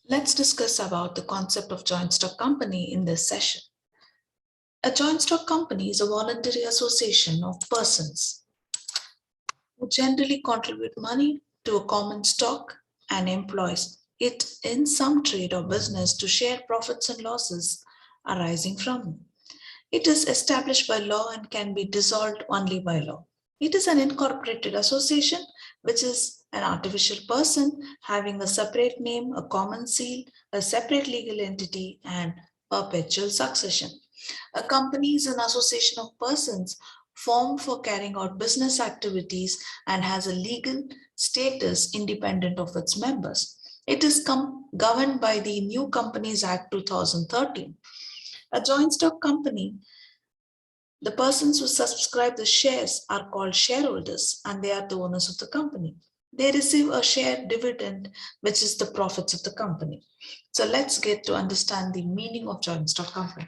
Let's discuss about the concept of joint stock company in this session. A joint stock company is a voluntary association of persons who generally contribute money to a common stock and employs it in some trade or business to share profits and losses arising from it. It is established by law and can be dissolved only by law. It is an incorporated association, which is an artificial person having a separate name, a common seal, a separate legal entity, and perpetual succession. A company is an association of persons formed for carrying out business activities and has a legal status independent of its members. It is governed by the New Companies Act 2013. A joint stock company, the persons who subscribe the shares are called shareholders and they are the owners of the company. They receive a share dividend, which is the profits of the company. So let's get to understand the meaning of joint stock company.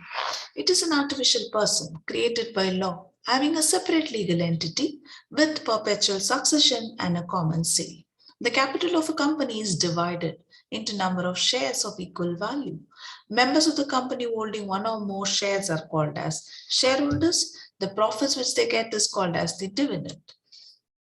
It is an artificial person created by law, having a separate legal entity with perpetual succession and a common seal. The capital of a company is divided into number of shares of equal value. Members of the company holding one or more shares are called as shareholders. The profits which they get is called as the dividend.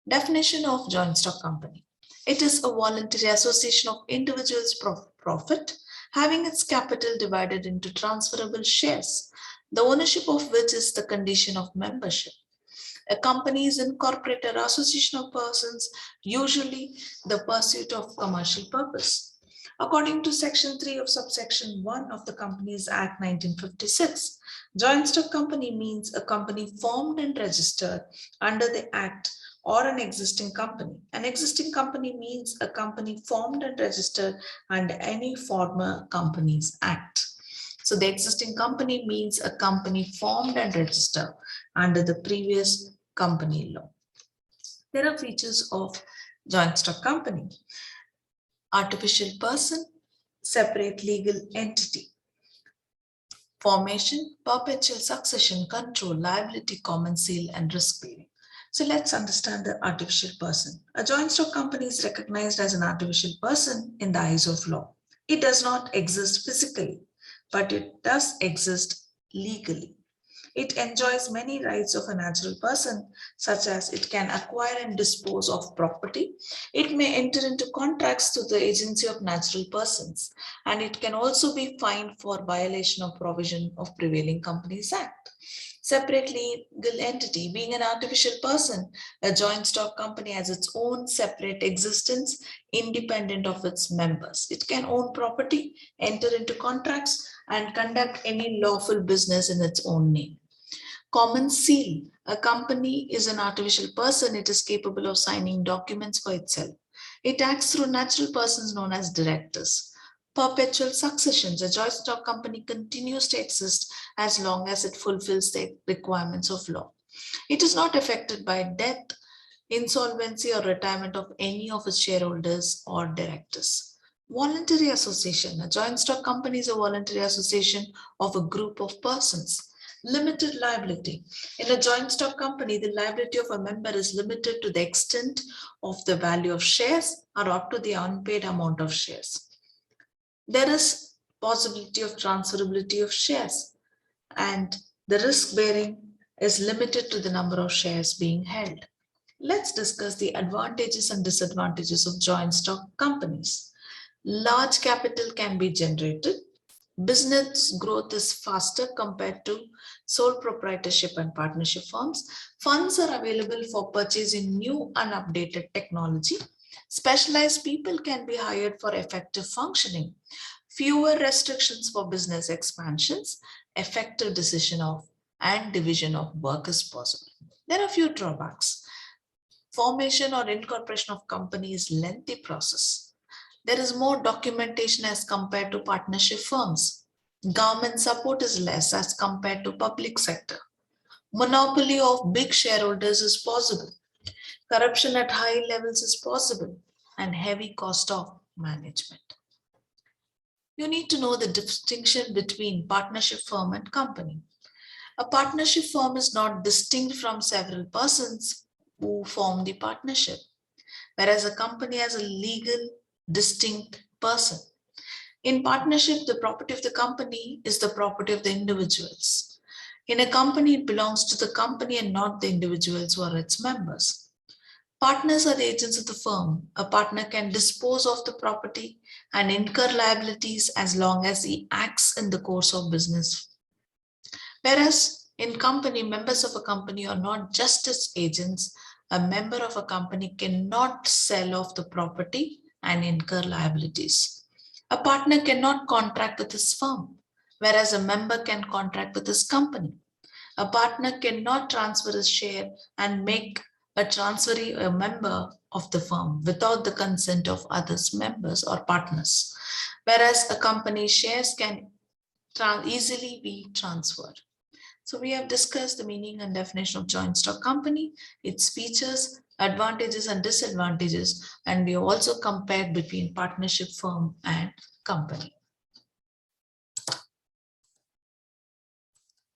Definition of joint stock company. It is a voluntary association of individuals' profit having its capital divided into transferable shares, the ownership of which is the condition of membership. A company is incorporated association of persons, usually the pursuit of commercial purpose. According to Section 3 of Subsection 1 of the Companies Act 1956, joint stock company means a company formed and registered under the Act or an existing company. An existing company means a company formed and registered under any former Companies Act. So the existing company means a company formed and registered under the previous company law. There are features of joint stock company. Artificial person, separate legal entity. Formation, perpetual succession, control, liability, common seal, and risk bearing. So let's understand the artificial person. A joint stock company is recognized as an artificial person in the eyes of law. It does not exist physically, but it does exist legally. It enjoys many rights of a natural person, such as it can acquire and dispose of property. It may enter into contracts through the agency of natural persons, and it can also be fined for violation of provision of Prevailing Companies Act. Separate legal entity, being an artificial person, a joint stock company has its own separate existence, independent of its members. It can own property, enter into contracts, and conduct any lawful business in its own name. Common seal. A company is an artificial person. It is capable of signing documents for itself. It acts through natural persons known as directors. Perpetual successions. A joint stock company continues to exist as long as it fulfills the requirements of law. It is not affected by death, insolvency, or retirement of any of its shareholders or directors. Voluntary association. A joint stock company is a voluntary association of a group of persons. Limited liability. In a joint stock company, the liability of a member is limited to the extent of the value of shares or up to the unpaid amount of shares. There is possibility of transferability of shares, and the risk bearing is limited to the number of shares being held. Let's discuss the advantages and disadvantages of joint stock companies. Large capital can be generated. Business growth is faster compared to sole proprietorship and partnership firms. Funds are available for purchasing new and updated technology. Specialized people can be hired for effective functioning. Fewer restrictions for business expansions. Effective decision of and division of work is possible. There are few drawbacks. Formation or incorporation of company is lengthy process. There is more documentation as compared to partnership firms. Government support is less as compared to public sector. Monopoly of big shareholders is possible. Corruption at high levels is possible, and heavy cost of management. You need to know the distinction between partnership firm and company. A partnership firm is not distinct from several persons who form the partnership, whereas a company has a legal distinct person. In partnership, the property of the company is the property of the individuals. In a company, it belongs to the company and not the individuals who are its members. Partners are the agents of the firm. A partner can dispose of the property and incur liabilities as long as he acts in the course of business. Whereas in company, members of a company are not just its agents. A member of a company cannot sell off the property and incur liabilities. A partner cannot contract with his firm, whereas a member can contract with his company. A partner cannot transfer his share and make a transferee a member of the firm without the consent of others members or partners, whereas a company's shares can easily be transferred. So we have discussed the meaning and definition of joint stock company, its features, advantages and disadvantages, and we have also compared between partnership firm and company.